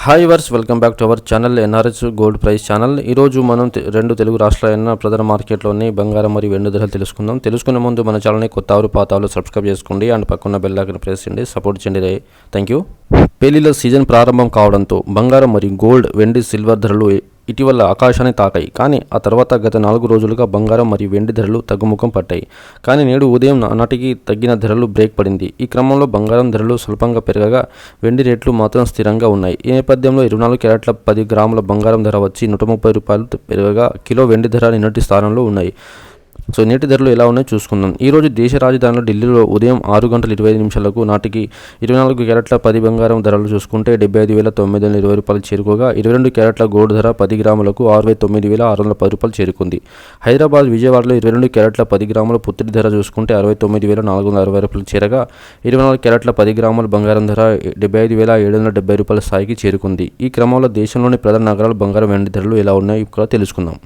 Hi viewers welcome back to our channel NRS gold price channel. ఈరోజు మనం రెండు తెలుగు రాష్ట్రాలైన ప్రధాన మార్కెట్లోని బంగారం మరియు వెండి ధరలు తెలుసుకునే ముందు మన ఛానల్ని కొత్త పాత సబ్స్క్రైబ్ చేసుకోండి అండ్ పక్కన బెల్ ఐకాన్ ప్రెస్ చేయండి, సపోర్ట్ చేయండి. Thank you. పెళ్లిల సీజన్ ప్రారంభం కావడంతో బంగారం మరియు గోల్డ్, వెండి, సిల్వర్ ధరలు ఇటీవల ఆకాశాన్ని తాకాయి. కానీ ఆ తర్వాత గత 4 రోజులుగా బంగారం మరియు వెండి ధరలు తగ్గుముఖం పట్టాయి. కానీ నేడు ఉదయం నాటికి తగ్గిన ధరలు బ్రేక్ పడింది. ఈ క్రమంలో బంగారం ధరలు స్వల్పంగా పెరగగా వెండి రేట్లు మాత్రం స్థిరంగా ఉన్నాయి. ఈ నేపథ్యంలో 24 క్యారెట్ల 10 గ్రాముల బంగారం ధర వచ్చి ₹130 పెరగగా కిలో వెండి ధర నిన్నటి స్థానంలో ఉన్నాయి. సో నేటి ధరలు ఎలా ఉన్నాయో చూసుకుందాం. ఈరోజు దేశ రాజధానిలో ఢిల్లీలో ఉదయం 6:25 నాటికి 24 క్యారెట్ల 10 బంగారం ధరలు చూసుకుంటే ₹75,920 చేరుకోగా 22 క్యారెట్ల గోల్డ్ ధర 10 గ్రాములకు ₹69,610 చేరుకుంది. హైదరాబాద్, విజయవాడలో 22 క్యారెట్ల 10 గ్రాముల పుత్తిడి ధర చూసుకుంటే ₹69,460 చేరగా 24 క్యారెట్ల 10 గ్రాముల బంగారం ధర ₹75,770 స్థాయికి చేరుకుంది. ఈ క్రమంలో దేశంలోని ప్రధాన నగరాల బంగారం వెండి ధరలు ఎలా ఉన్నాయో కూడా తెలుసుకుందాం.